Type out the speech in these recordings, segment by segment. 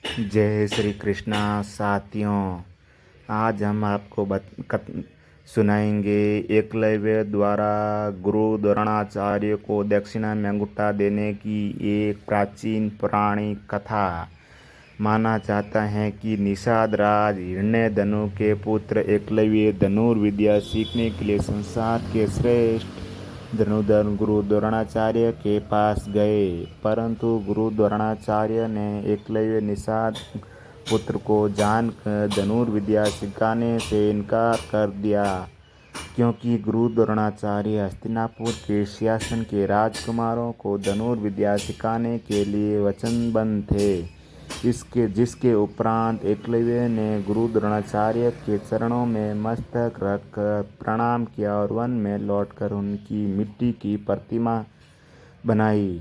जय श्री कृष्णा साथियों। आज हम आपको सुनाएंगे एकलव्य द्वारा गुरु द्रोणाचार्य को दक्षिणा में अंगूठा देने की एक प्राचीन पौराणिक कथा। माना जाता है कि निषाद राज हिरण्यधनु के पुत्र एकलव्य धनुर्विद्या सीखने के लिए संसार के श्रेष्ठ धनुर्धर गुरु द्रोणाचार्य के पास गए, परंतु गुरु द्रोणाचार्य ने एकलव्य निषाद पुत्र को जानकर धनुर्विद्या सिखाने से इनकार कर दिया, क्योंकि गुरु द्रोणाचार्य हस्तिनापुर के शासन के राजकुमारों को धनुर्विद्या सिखाने के लिए वचनबद्ध थे। जिसके उपरांत एकलव्य ने गुरु द्रोणाचार्य के चरणों में मस्तक रखकर प्रणाम किया और वन में लौटकर उनकी मिट्टी की प्रतिमा बनाई।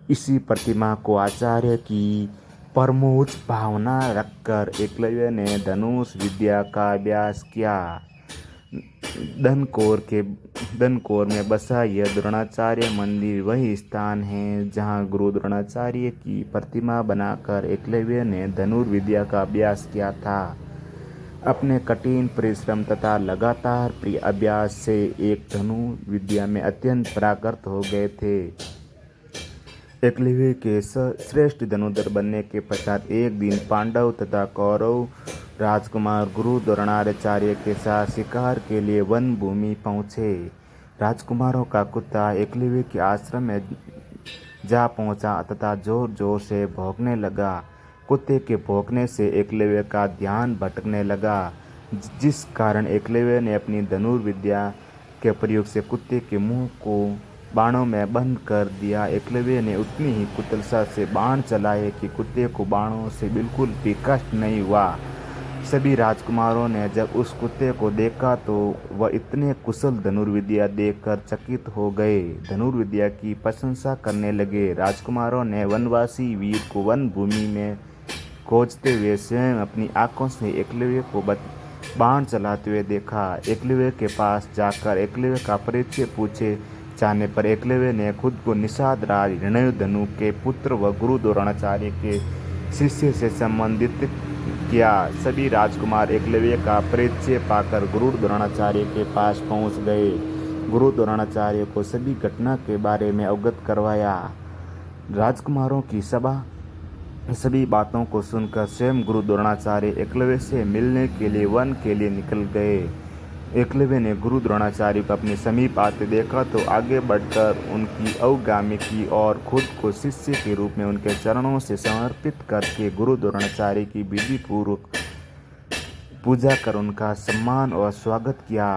इसी प्रतिमा को आचार्य की परमोच्च भावना रखकर एकलव्य ने धनुष विद्या का अभ्यास किया। दनकोर में बसा यह द्रोणाचार्य मंदिर वही स्थान है जहाँ गुरु द्रोणाचार्य की प्रतिमा बनाकर एकलव्य ने धनुर्विद्या का अभ्यास किया था। अपने कठिन परिश्रम तथा लगातार अभ्यास से एक धनुर्विद्या में अत्यंत पारंगत हो गए थे। एकलव्य के श्रेष्ठ धनुर्धर बनने के पश्चात एक दिन पांडव तथा कौरव राजकुमार गुरु द्रोणाचार्य के साथ शिकार के लिए वन भूमि पहुँचे। राजकुमारों का कुत्ता एकलव्य के आश्रम में जा पहुँचा तथा जोर जोर से भौंकने लगा। कुत्ते के भौंकने से एकलव्य का ध्यान भटकने लगा, जिस कारण एकलव्य ने अपनी धनुर्विद्या के प्रयोग से कुत्ते के मुंह को बाणों में बंद कर दिया। एकलव्य ने उतनी ही कुशलता से बाण चलाए कि कुत्ते को बाणों से बिल्कुल भी कष्ट नहीं हुआ। सभी राजकुमारों ने जब उस कुत्ते को देखा तो वह इतने कुशल धनुर्विद्या देखकर चकित हो गए, धनुर्विद्या की प्रशंसा करने लगे। राजकुमारों ने वनवासी वीर को वन भूमि में खोजते हुए स्वयं अपनी आंखों से एकलव्य को बाण चलाते हुए देखा। एकलव्य के पास जाकर एकलव्य का परिचय पूछे जाने पर एकलव्य ने खुद को निषाद राज हिरण्यधनु के पुत्र व गुरु द्रोणाचार्य के शिष्य से संबंधित किया। सभी राजकुमार एकलव्य का परिचय पाकर गुरु द्रोणाचार्य के पास पहुंच गए। गुरु द्रोणाचार्य को सभी घटना के बारे में अवगत करवाया। राजकुमारों की सभी बातों को सुनकर स्वयं गुरु द्रोणाचार्य एकलव्य से मिलने के लिए वन के लिए निकल गए। एकलव्य ने गुरु द्रोणाचार्य को अपने समीप आते देखा तो आगे बढ़कर उनकी अवगामी की और खुद को शिष्य के रूप में उनके चरणों से समर्पित करके गुरु द्रोणाचार्य की विधि पूर्वक पूजा कर उनका सम्मान और स्वागत किया।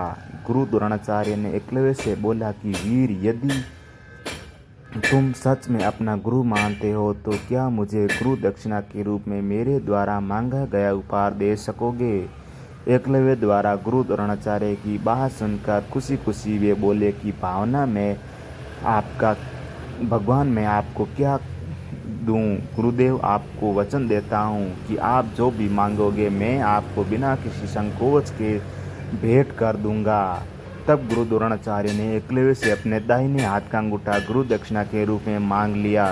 गुरु द्रोणाचार्य ने एकलव्य से बोला कि वीर, यदि तुम सच में अपना गुरु मानते हो तो क्या मुझे गुरु दक्षिणा के रूप में मेरे द्वारा मांगा गया उपहार दे सकोगे? एकलव्य द्वारा गुरु द्रोणाचार्य की बात सुनकर खुशी खुशी वे बोले कि भावना में आपका भगवान, मैं आपको क्या दूं? गुरुदेव, आपको वचन देता हूं कि आप जो भी मांगोगे मैं आपको बिना किसी संकोच के भेंट कर दूंगा। तब गुरु द्रोणाचार्य ने एकलव्य से अपने दाहिने हाथ का अंगूठा गुरु दक्षिणा के रूप में मांग लिया।